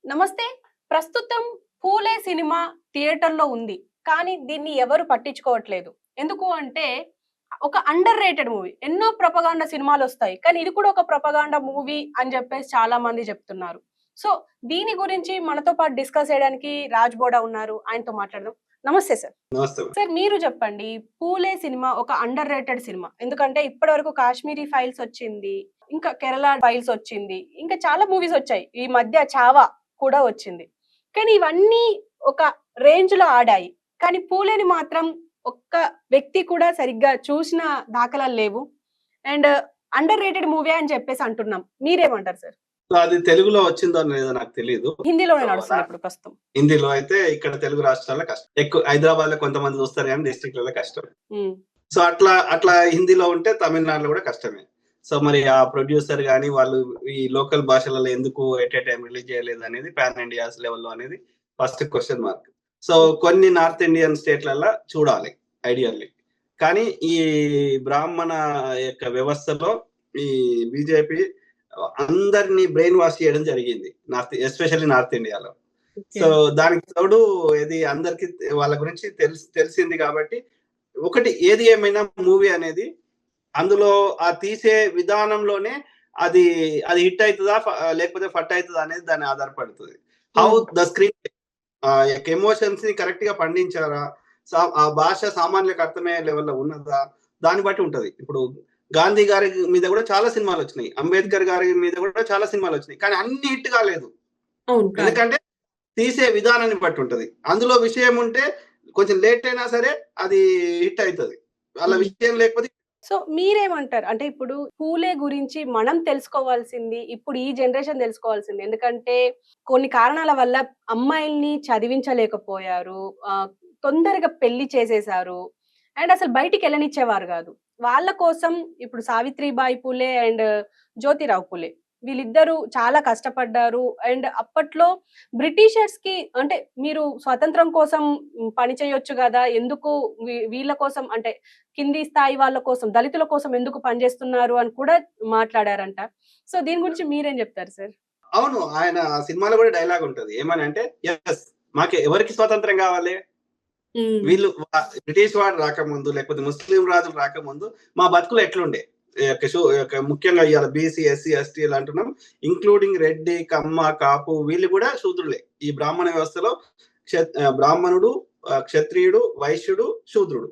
నమస్తే. ప్రస్తుతం 'పూలే' సినిమా థియేటర్‌లో ఉంది. కానీ దీన్ని ఎవరు పట్టించుకోవట్లేదు. ఎందుకు అంటే ఒక అండర్ రేటెడ్ మూవీ. ఎన్నో ప్రొపగాండా సినిమాలొస్తాయి. కానీ ఇది కూడా ఒక ప్రొపగాండా మూవీ అని చెప్పేసి చాలా మంది చెప్తున్నారు. సో, దీని గురించి మనతో పాటు డిస్కస్ చేయడానికి రాజ్ బోడా ఉన్నారు. ఆయనతో మాట్లాడదాం. నమస్తే సార్. నమస్తే. సార్ మీరు చెప్పండి. 'పూలే' సినిమా ఒక అండర్ రేటెడ్ సినిమా. ఎందుకంటే ఇప్పటివరకు 'కాశ్మీరీ ఫైల్స్' వచ్చింది. ఇంకా 'కేరళ ఫైల్స్' వచ్చింది. ఇంకా చాలా మూవీస్ వచ్చాయి. ఈ మధ్య 'చావా' కూడా వచ్చింది. కానీ ఇవన్నీ ఒక రేంజ్‌లో ఆడాయి. కానీ 'పూలే'ని మాత్రం ఒక్క వ్యక్తి కూడా సరిగ్గా చూసిన దాఖలాలు లేవు. అండ్ అండర్ రేటెడ్ మూవీ అని చెప్పేసి అంటున్నాం. మీరేమంటారు సార్? సో, అది తెలుగులో వచ్చిందో లేదో నాకు తెలీదు. హిందీలోనే నడుస్తుంది ఇప్పుడు ప్రస్తుతం. హిందీలో అయితే ఇక్కడ తెలుగు రాష్ట్రాల్లో కష్టం. ఎక్కువ హైదరాబాద్‌లో కొంతమంది చూస్తారు గానీ డిస్ట్రిక్ట్‌లలో కష్టం. హ్మ్. సో, అట్లా హిందీలో ఉంటే తమిళనాడులో కూడా కష్టమే. సో, మరి ఆ ప్రొడ్యూసర్ గాని వాళ్ళు ఈ లోకల్ భాషలలో ఎందుకు ఎట్ ఎ టైమ్ రిలీజ్ చేయలేదనేది పాన్ ఇండియాస్ లెవెల్‌లో అనేది ఫస్ట్ క్వెషన్ మార్క్. సో, కొన్ని నార్త్ ఇండియన్ స్టేట్‌లల్ల చూడాలి ఐడియల్లీ. కానీ ఈ బ్రాహ్మణ యొక్క వ్యవస్థలో ఈ బీజేపీ అందరిని బ్రెయిన్ వాష్ చేయడం జరిగింది. ఎస్పెషల్లీ నార్త్ ఇండియాలో. సో, దానికి తోడు ఇది అందరికి వాళ్ళ గురించి తెలిసింది కాబట్టి ఒకటి ఏది ఏమైనా మూవీ అనేది అందులో ఆ తీసే విధానంలోనే అది హిట్ అయితదా లేకపోతే ఫట్ అయితదా అనేది దాని ఆధారపడుతుంది. హౌ ద స్క్రీన్ యొక్క ఎమోషన్స్ ని కరెక్ట్ గా పండించారా, ఆ భాష సామాన్యులకు అర్థమయ్యే లెవెల్లో ఉన్నదా, దాన్ని బట్టి ఉంటది. ఇప్పుడు గాంధీ గారి మీద కూడా చాలా సినిమాలు వచ్చినాయి, అంబేద్కర్ గారి మీద కూడా చాలా సినిమాలు వచ్చినాయి, కానీ అన్ని హిట్ కాలేదు. ఎందుకంటే తీసే విధానాన్ని బట్టి ఉంటది. అందులో విషయం ఉంటే కొంచెం లేట్ అయినా సరే అది హిట్ అవుతుంది, వాళ్ళ విషయం లేకపోతే. సో మీరేమంటారు? అంటే ఇప్పుడు 'పూలే' గురించి మనం తెలుసుకోవాల్సింది, ఇప్పుడు ఈ జనరేషన్ తెలుసుకోవాల్సింది. ఎందుకంటే కొన్ని కారణాల వల్ల అమ్మాయిల్ని చదివించలేకపోయారు. తొందరగా పెళ్లి చేసేసారు. అండ్ అసలు బయటికెళ్ళనిచ్చేవారు గాదు. వాళ్ళ కోసం ఇప్పుడు 'సావిత్రిబాయి పూలే' అండ్ 'జ్యోతిరావు పూలే' వీళ్ళిద్దరూ చాలా కష్టపడ్డారు. అండ్ అప్పట్లో బ్రిటిషర్స్‌కి అంటే మీరు స్వతంత్రం కోసం పని చేయొచ్చు గదా! ఎందుకు వీళ్ళ కోసం అంటే కింది స్థాయి వాళ్ళ కోసం, దళితుల కోసం ఎందుకు పనిచేస్తున్నారు అని కూడా మాట్లాడారంట. సో, దీని గురించి మీరేం జెప్తారు సార్? అవును. ఆయన సినిమాలో కూడా డైలాగ్ ఉంటది. ఏమని అంటే, యెస్, ఎవరికి స్వాతంత్రం కావాలి? వీళ్ళు బ్రిటిష్ వాడు రాకముందు లేకపోతే ముస్లిం రాజులు రాకముందు మా బతుకులు ఎట్లుండే? ముఖ్యంగా ఇవాళ బీసీ, ఎస్సీ, ఎస్టీ అంటున్నాం. ఇంక్లూడింగ్ రెడ్డి, కమ్మ, కాపు వీళ్ళు కూడా శూద్రులే. ఈ బ్రాహ్మణ వ్యవస్థలో బ్రాహ్మణుడు, క్షత్రియుడు, వైశ్యుడు, శూద్రుడు.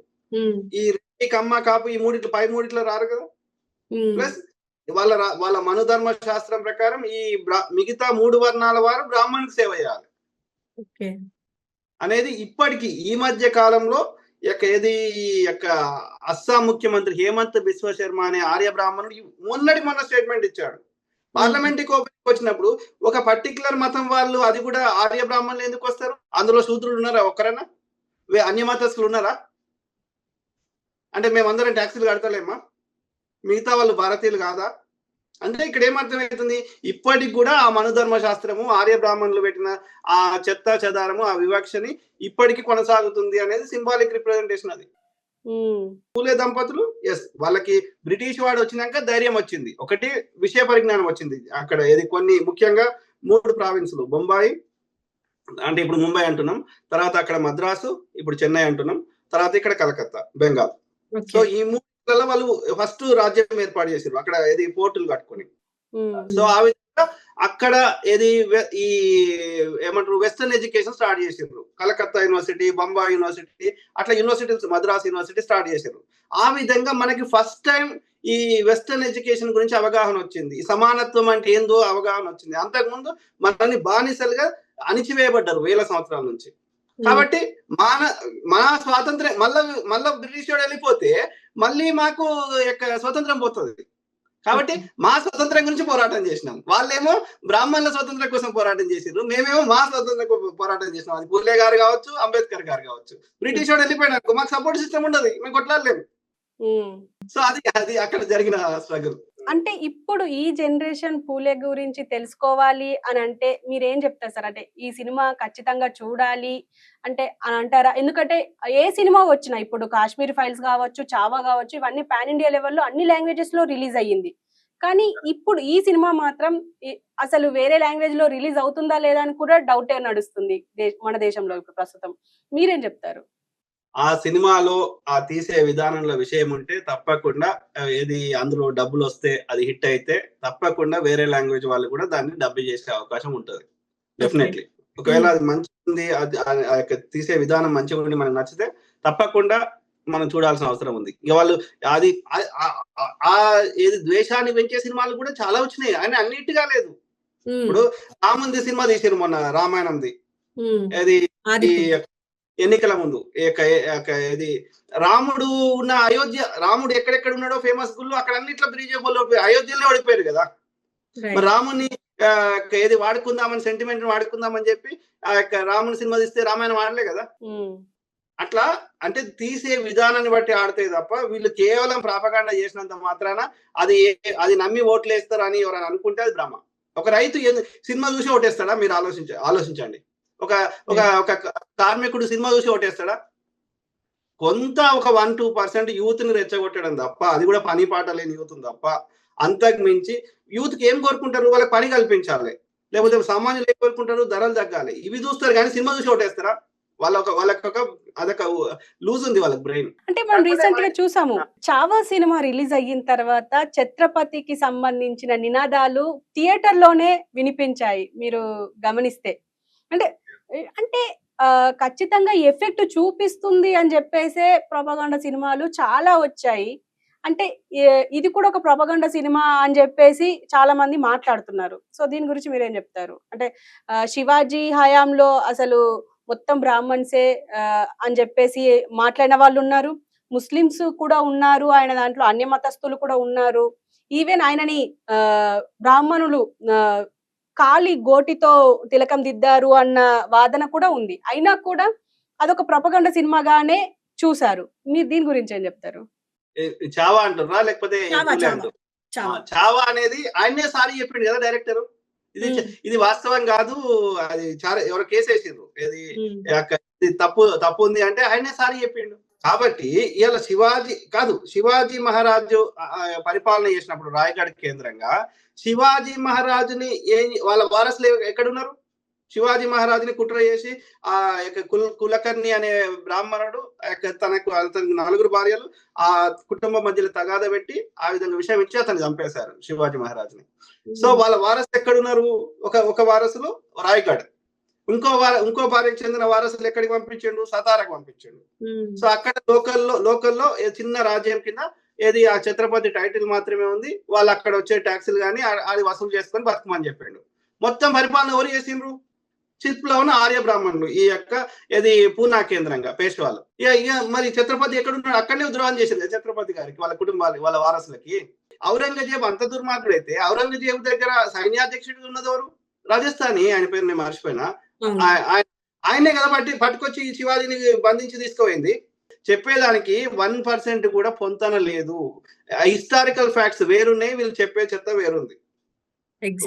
ఈ రెడ్డి, కమ్మ, కాపు ఈ పై మూడిట్లో రారు కదా. ప్లస్ వాళ్ళ మనుధర్మ శాస్త్రం ప్రకారం ఈ మిగతా 3 వర్ణాల వారు బ్రాహ్మణునికి సేవ చేయాలి అనేది ఇప్పటికీ ఈ మధ్య కాలంలో అస్సాం ముఖ్యమంత్రి హేమంత్ బిశ్వ శర్మ అనే ఆర్య బ్రాహ్మణుడు మొన్న స్టేట్మెంట్ ఇచ్చాడు. పార్లమెంట్ వచ్చినప్పుడు ఒక పర్టికులర్ మతం వాళ్ళు అది కూడా ఆర్య బ్రాహ్మణులు ఎందుకు వస్తారు? అందులో శూద్రులు ఉన్నారా? ఒక్కరైనా అన్య మతస్థులు ఉన్నారా? అంటే మేమందరం ట్యాక్సీలు కడతలేమా? మిగతా వాళ్ళు భారతీయులు కాదా? అంటే ఇక్కడ ఏమర్థమవుతుంది, ఇప్పటికి కూడా ఆ మనుధర్మ శాస్త్రము, ఆర్య బ్రాహ్మణులు పెట్టిన ఆ చెత్త చెదారము, ఆ వివక్షని ఇప్పటికి కొనసాగుతుంది అనేది సింబాలిక్ రిప్రజెంటేషన్. అది పూలే దంపతులు వాళ్ళకి బ్రిటిష్ వాడు వచ్చినాక ధైర్యం వచ్చింది, ఒకటి విషయ పరిజ్ఞానం వచ్చింది. అక్కడ కొన్ని ముఖ్యంగా 3 ప్రావిన్సులు, బొంబాయి అంటే ఇప్పుడు ముంబై అంటున్నాం, తర్వాత అక్కడ మద్రాసు, ఇప్పుడు చెన్నై అంటున్నాం, తర్వాత ఇక్కడ కలకత్తా, బెంగాల్. సో ఈ 3 వాళ్ళు ఫస్ట్ రాజ్యం ఏర్పాటు చేశారు అక్కడ పోర్టులు కట్టుకొని. సో ఆ విధంగా అక్కడ ఈ ఏమంటారు వెస్టర్న్ ఎడ్యుకేషన్ స్టార్ట్ చేశారు. కలకత్తా యూనివర్సిటీ, బొంబాయి యూనివర్సిటీ, అట్లా యూనివర్సిటీస్, మద్రాస్ యూనివర్సిటీ స్టార్ట్ చేశారు. ఆ విధంగా మనకి ఫస్ట్ టైం ఈ వెస్టర్న్ ఎడ్యుకేషన్ గురించి అవగాహన వచ్చింది, ఈ సమానత్వం అంటే ఏందో అవగాహన వచ్చింది. అంతకుముందు మనల్ని బానిసలుగా అణిచివేయబడ్డారు వేల సంవత్సరాల నుంచి. కాబట్టి మన స్వాతంత్రం మళ్ళా బ్రిటిష్ వాడు వెళ్ళిపోతే మళ్ళీ మాకు స్వతంత్రం పోతుంది. కాబట్టి మా స్వతంత్రం గురించి పోరాటం చేసినాం. వాళ్ళేమో బ్రాహ్మణుల స్వతంత్రం కోసం పోరాటం చేసినారు, మేమేమో మా స్వతంత్రం పోరాటం చేసినాం. అది పూలే గారు కావచ్చు, అంబేద్కర్ గారు కావచ్చు. బ్రిటిష్ వాడు వెళ్ళిపోయినారు, మాకు సపోర్ట్ సిస్టమ్ ఉండదు, మేము కొట్లాడలేము. సో అది అక్కడ జరిగిన స్ట్రగుల్. అంటే ఇప్పుడు ఈ జనరేషన్ పూలే గురించి తెలుసుకోవాలి అని అంటే మీరేం చెప్తారు సార్? అంటే ఈ సినిమా ఖచ్చితంగా చూడాలి అంటే అని అంటారా? ఎందుకంటే ఏ సినిమా వచ్చినా ఇప్పుడు 'కాశ్మీర్ ఫైల్స్' కావచ్చు, 'చావా' కావచ్చు, ఇవన్నీ పాన్ ఇండియా లెవెల్లో అన్ని లాంగ్వేజెస్ లో రిలీజ్ అయ్యింది. కానీ ఇప్పుడు ఈ సినిమా మాత్రం అసలు వేరే లాంగ్వేజ్ లో రిలీజ్ అవుతుందా లేదా అని కూడా డౌటే నడుస్తుంది మన దేశంలో ఇప్పుడు ప్రస్తుతం. మీరేం చెప్తారు? ఆ సినిమాలో ఆ తీసే విధానంలో విషయం ఉంటే తప్పకుండా ఏది అందులో డబ్బులు వస్తే అది హిట్ అయితే తప్పకుండా వేరే లాంగ్వేజ్ వాళ్ళు కూడా దాన్ని డబ్బు చేసే అవకాశం ఉంటుంది డెఫినెట్లీ. ఒకవేళ అది మంచిగా ఉంది, అది ఆ యొక్క తీసే విధానం మంచిగా ఉండి మనకు నచ్చితే తప్పకుండా మనం చూడాల్సిన అవసరం ఉంది. ఇక వాళ్ళు అది ఆ ఏది ద్వేషాన్ని పెంచే సినిమాలు కూడా చాలా వచ్చినాయి, ఆయన అన్నిటిగా లేదు. ఇప్పుడు రాముంది సినిమా తీసారు మొన్న, రామాయణంది, అది ఎన్నికల ముందు. ఇది రాముడు ఉన్న అయోధ్య, రాముడు ఎక్కడెక్కడ ఉన్నాడో ఫేమస్ గుళ్ళు అక్కడ అన్నిట్లో బ్రీజేబుల్ అయోధ్యలో ఓడిపోయారు కదా. మరి రాముని ఏది వాడుకుందామని, సెంటిమెంట్ వాడుకుందామని చెప్పి ఆ యొక్క రాముని సినిమా తీస్తే రామాయణం ఆడలే కదా. అట్లా అంటే తీసే విధానాన్ని బట్టి ఆడితే తప్ప వీళ్ళు కేవలం ప్రాపగాండా చేసినంత మాత్రాన అది నమ్మి ఓట్లు వేస్తారు అని ఎవరైనా అనుకుంటే అది భ్రమ. ఒక రైతు సినిమా చూసి ఓటేస్తాడా? మీరు ఆలోచించండి. ఒక ఒక కార్మికుడు సినిమా చూసి ఓటేస్తాడా? కొంత ఒక 1-2% యూత్ ని రెచ్చగొట్టడం తప్ప, అది కూడా పని పాట లేని యూత్ తప్ప, అంతకు మించి యూత్ కి ఏం కోరుకుంటారు? వాళ్ళకి పని కల్పించాలి, లేకపోతే సామాన్యులు ఏం కోరుకుంటారు? ధరలు తగ్గాలి, ఇవి చూస్తారు. కానీ సినిమా చూసి ఓటేస్తారా? వాళ్ళకి అదొక లూజ్ ఉంది వాళ్ళకి బ్రెయిన్. అంటే మనం రీసెంట్ గా చూసాము, చావా సినిమా రిలీజ్ అయిన తర్వాత ఛత్రపతికి సంబంధించిన నినాదాలు థియేటర్ లోనే వినిపించాయి, మీరు గమనిస్తే. అంటే అంటే ఖచ్చితంగా ఎఫెక్ట్ చూపిస్తుంది అని చెప్పేసే ప్రొపగండా సినిమాలు చాలా వచ్చాయి. అంటే ఇది కూడా ఒక ప్రొపగండా సినిమా అని చెప్పేసి చాలా మంది మాట్లాడుతున్నారు. సో దీని గురించి మీరేం చెప్తారు? అంటే శివాజీ హయాంలో అసలు మొత్తం బ్రాహ్మణ్సే అని చెప్పేసి మాట్లాడిన వాళ్ళు ఉన్నారు, ముస్లిమ్స్ కూడా ఉన్నారు, ఆయన దాంట్లో అన్య మతస్థులు కూడా ఉన్నారు. ఈవెన్ ఆయనని బ్రాహ్మణులు కాలి గోటితో తిలకం దిద్దారు అన్న వాదన కూడా ఉంది. అయినా కూడా అదొక ప్రొపగండా సినిమాగానే చూసారు. మీరు దీని గురించి ఏం చెప్తారు? చావా అంటారా లేకపోతే చావా అనేది ఆయనే సారీ చెప్పిండు కదా డైరెక్టర్. ఇది వాస్తవం కాదు, అది చాలా ఎవరో కేసు వేసిండ్రు, ఇది తప్పు ఉంది అంటే ఆయనే సారీ చెప్పిండు. కాబట్టి ఇవాళ శివాజీ మహారాజు పరిపాలన చేసినప్పుడు రాయగఢ్ కేంద్రంగా శివాజీ మహారాజుని వాళ్ళ వారసులు ఎక్కడున్నారు? శివాజీ మహారాజుని కుట్ర చేసి ఆ కులకర్ణి అనే బ్రాహ్మణుడు తనకు 4 భార్యలు, ఆ కుటుంబం మధ్యలో తగాద పెట్టి ఆ విధంగా విషయం ఇచ్చి అతన్ని చంపేశారు శివాజీ మహారాజుని. సో వాళ్ళ వారసులు ఎక్కడున్నారు? ఒక వారసులు రాయగఢ్, ఇంకో భార్యకు చెందిన వారసులు ఎక్కడికి పంపించండు? సతారాకు పంపించండు. సో అక్కడ లోకల్లో చిన్న రాజ్యం కింద ఏది ఆ ఛత్రపతి టైటిల్ మాత్రమే ఉంది, వాళ్ళు అక్కడ వచ్చే ట్యాక్సులు కానీ అది వసూలు చేసుకొని బతుకమని చెప్పాడు. మొత్తం పరిపాలన ఎవరు చేసిండ్రు? చిత్లో ఉన్న ఆర్య బ్రాహ్మణులు, ఈ యొక్క ఏది పూనా కేంద్రంగా పేష్వాలు. మరి ఛత్రపతి ఎక్కడున్నాడు? అక్కడనే ద్రోహం చేసింది ఛత్రపతి గారికి, వాళ్ళ కుటుంబాలకి, వాళ్ళ వారసులకి. ఔరంగజేబు అంత దుర్మార్గుడైతే ఔరంగజేబు దగ్గర సైన్యాధ్యక్షుడు ఉన్నదెవరు? రాజస్థానీ, ఆయన పేరు నేను మర్చిపోయినా. ఆయనే కదా పట్టుకొచ్చి శివాజీని బంధించి తీసుకుపోయింది. చెప్పేదానికి 1% కూడా పొంతన లేదు. హిస్టారికల్ ఫ్యాక్ట్స్ వేరున్నాయి, వీళ్ళు చెప్పే చెత్త వేరుంది.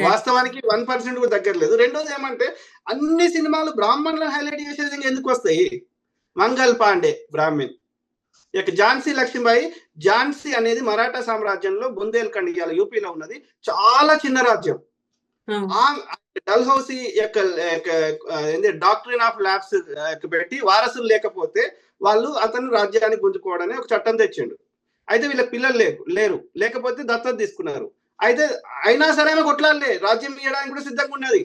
వాస్తవానికి 1% కూడా దగ్గర లేదు. రెండోది ఏమంటే అన్ని సినిమాలు బ్రాహ్మణులను హైలైట్ చేసే విధంగా ఎందుకు వస్తాయి? మంగల్ పాండే బ్రాహ్మణ్, ఝాన్సీ లక్ష్మీబాయి. ఝాన్సీ అనేది మరాఠా సామ్రాజ్యంలో బుందేల్ఖండ్ ఇవాళ యూపీలో ఉన్నది, చాలా చిన్న రాజ్యం. డల్హౌసీ డాక్ట్రిన్ ఆఫ్ ల్యాబ్స్ పెట్టి వారసులు లేకపోతే వాళ్ళు అతను రాజ్యాన్ని గుంజుకోవడానికి ఒక చట్టం తెచ్చిండు. అయితే వీళ్ళకి పిల్లలు లేకపోతే దత్తత తీసుకున్నారు. అయితే అయినా సరే ఆమె కొట్లాడలే, రాజ్యం ఇవ్వడానికి కూడా సిద్ధంగా ఉన్నది.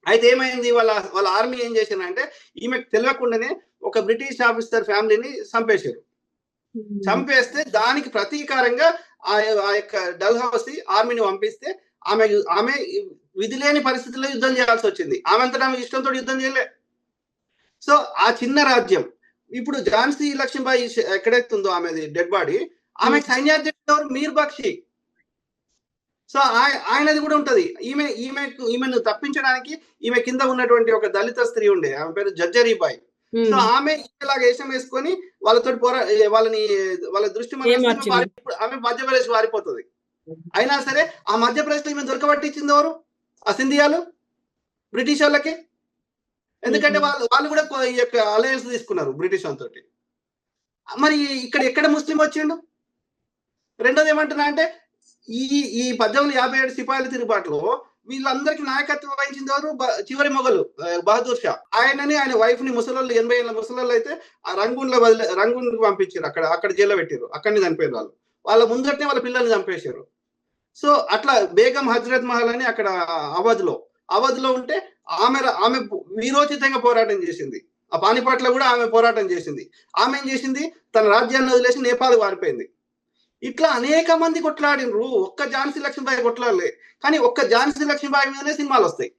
అయితే ఏమైంది? వాళ్ళ ఆర్మీ ఏం చేసిందంటే ఈమెకు తెలియకుండానే ఒక బ్రిటిష్ ఆఫీసర్ ఫ్యామిలీని చంపేశారు. చంపేస్తే దానికి ప్రతీకారంగా ఆ యొక్క డల్హౌసీ ఆర్మీని పంపిస్తే ఆమె విధి లేని పరిస్థితుల్లో యుద్ధం చేయాల్సి వచ్చింది. ఆమె అంతటా ఆమె ఇష్టంతో యుద్ధం చేయలే. సో ఆ చిన్న రాజ్యం ఇప్పుడు ఝాన్సీ లక్ష్మీబాయి ఎక్కడైతుందో ఆమెది డెడ్ బాడీ, ఆమె సైన్యాధ్యక్షుడు ఎవరు? మీర్ బక్షి. సో ఆయనది కూడా ఉంటది. ఈమెను తప్పించడానికి ఈమె కింద ఉన్నటువంటి ఒక దళిత స్త్రీ ఉండే, ఆమె పేరు జజ్జరీబాయి. సో ఆమె ఇలాగ వేషం వేసుకొని వాళ్ళతో వాళ్ళ దృష్టి ఆమె మధ్యప్రదేశ్ వారిపోతుంది. అయినా సరే ఆ మధ్యప్రదేశ్ లో ఈమె దొరకబట్టించింది ఎవరు? ఆ సింధియాలు, బ్రిటిష్ వాళ్ళకి. ఎందుకంటే వాళ్ళు కూడా ఈ యొక్క అలయన్స్ తీసుకున్నారు బ్రిటిష్ వాళ్ళతోటి. మరి ఎక్కడ ముస్లిం వచ్చిండు? రెండోది ఏమంటున్నా అంటే ఈ ఈ 1857 సిపాయిల తిరుగుబాటులో వీళ్ళందరికీ నాయకత్వం వహించిన వారు చివరి మొగలు బహదూర్ షా. ఆయన వైఫ్ ని ముసలోళ్ళు 80 ఏళ్ళ ముసలోళ్ళు అయితే ఆ రంగూన్ పంపించారు. అక్కడ జైల్లో పెట్టారు. అక్కడిని చనిపోయారు వాళ్ళు. వాళ్ళ ముందటనే వాళ్ళ పిల్లల్ని చంపేశారు. సో అట్లా బేగం హజరత్ మహల్ అని అక్కడ అవధ్లో ఉంటే ఆమె వీరోచితంగా పోరాటం చేసింది. ఆ పానిపట్లో కూడా ఆమె పోరాటం చేసింది. ఆమె ఏం చేసింది, తన రాజ్యాన్ని వదిలేసి నేపాల్ పారిపోయింది. ఇట్లా అనేక మంది కొట్లాడినరు. ఒక్క ఝాన్సీ లక్ష్మీబాయి కొట్లాడలే, కానీ ఒక్క ఝాన్సీ లక్ష్మీబాయి మీదనే సినిమాలు వస్తాయి.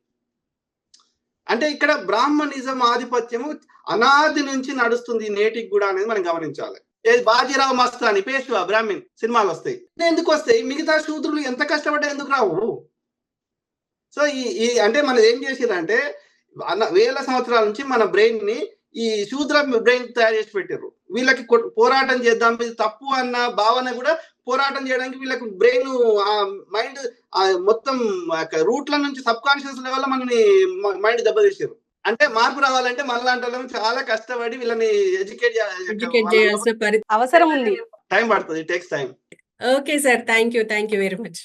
అంటే ఇక్కడ బ్రాహ్మణిజం ఆధిపత్యము అనాది నుంచి నడుస్తుంది నేటికి కూడా అనేది మనం గమనించాలి. బాజీరావు మస్తాని, పేష్వా, బ్రాహ్మణ్ సినిమాలు వస్తాయి. ఎందుకు వస్తాయి? మిగతా శూద్రులు ఎంత కష్టపడ్డా ఎందుకు రావు? సో ఈ అంటే మనం ఏం చేసిరంటే వేల సంవత్సరాల నుంచి మన బ్రెయిన్ ని ఈ శూద్ర బ్రెయిన్ తయారు చేసి పెట్టారు. వీళ్ళకి పోరాటం చేద్దాం, ఇది తప్పు అన్న భావన కూడా పోరాటం చేయడానికి వీళ్ళకి బ్రెయిన్ మైండ్ మొత్తం రూట్ల నుంచి సబ్ కాన్షియస్ లెవెల్ మనని మైండ్ దెబ్బతీసారు. అంటే మార్పు రావాలంటే మనలాంటి చాలా కష్టపడి వీళ్ళని ఎడ్యుకేట్ చేయాల్సిన అవసరం ఉంది. టైం పడుతుంది. Takes time. Okay sir, thank you very much.